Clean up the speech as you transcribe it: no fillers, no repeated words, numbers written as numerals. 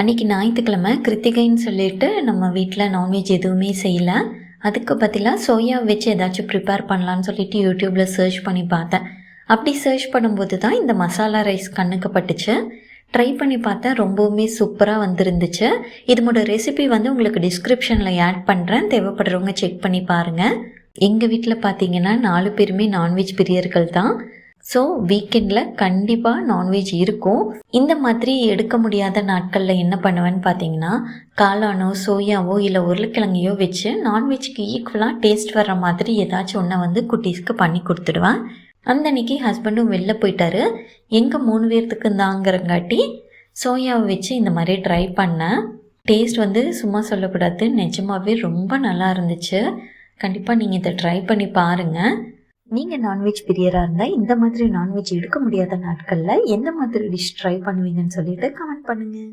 அன்றைக்கி ஞாயிற்றுக்கிழமை கிருத்திகைன்னு சொல்லிட்டு நம்ம வீட்டில் நான்வெஜ் எதுவுமே செய்யலை. அதுக்கு பதிலாக சோயா வச்சு ஏதாச்சும் ப்ரிப்பேர் பண்ணலான்னு சொல்லிட்டு யூடியூப்பில் சர்ச் பண்ணி பார்த்தேன். அப்படி சர்ச் பண்ணும்போது தான் இந்த மசாலா ரைஸ் கண்ணுக்கு பட்டுச்சு. ட்ரை பண்ணி பார்த்தேன், ரொம்பவுமே சூப்பராக வந்துருந்துச்சு. இதனோட ரெசிபி வந்து உங்களுக்கு டிஸ்கிரிப்ஷனில் ஆட் பண்ணுறேன், தேவைப்படுறவங்க செக் பண்ணி பாருங்கள். எங்கள் வீட்டில் பார்த்தீங்கன்னா 4 பேருமே நான்வெஜ் பிரியர்கள் தான். ஸோ வீக்கெண்டில் கண்டிப்பாக நான்வெஜ் இருக்கும். இந்த மாதிரி எடுக்க முடியாத நாட்களில் என்ன பண்ணுவேன்னு பார்த்தீங்கன்னா, காளானோ சோயாவோ இல்லை உருளைக்கிழங்கையோ வச்சு நான்வெஜ்க்கு ஈக்குவலாக டேஸ்ட் வர்ற மாதிரி ஏதாச்சும் ஒன்றை வந்து குட்டீஸ்க்கு பண்ணி கொடுத்துடுவேன். அந்த அன்னைக்கு ஹஸ்பண்டும் வெளில போயிட்டாரு. எங்கள் 3 பேர்த்துக்கு தாங்கிறங்காட்டி சோயாவை வச்சு இந்த மாதிரி ட்ரை பண்ணேன். டேஸ்ட் வந்து சும்மா சொல்லக்கூடாது, நிஜமாகவே ரொம்ப நல்லா இருந்துச்சு. கண்டிப்பாக நீங்கள் இதை ட்ரை பண்ணி பாருங்கள். நீங்கள் நான்வெஜ் பிரியராக இருந்தால் இந்த மாதிரி நான்வெஜ் எடுக்க முடியாத நாட்களில் எந்த மாதிரி டிஷ் ட்ரை பண்ணுவீங்கன்னு சொல்லிட்டு கமெண்ட் பண்ணுங்கள்.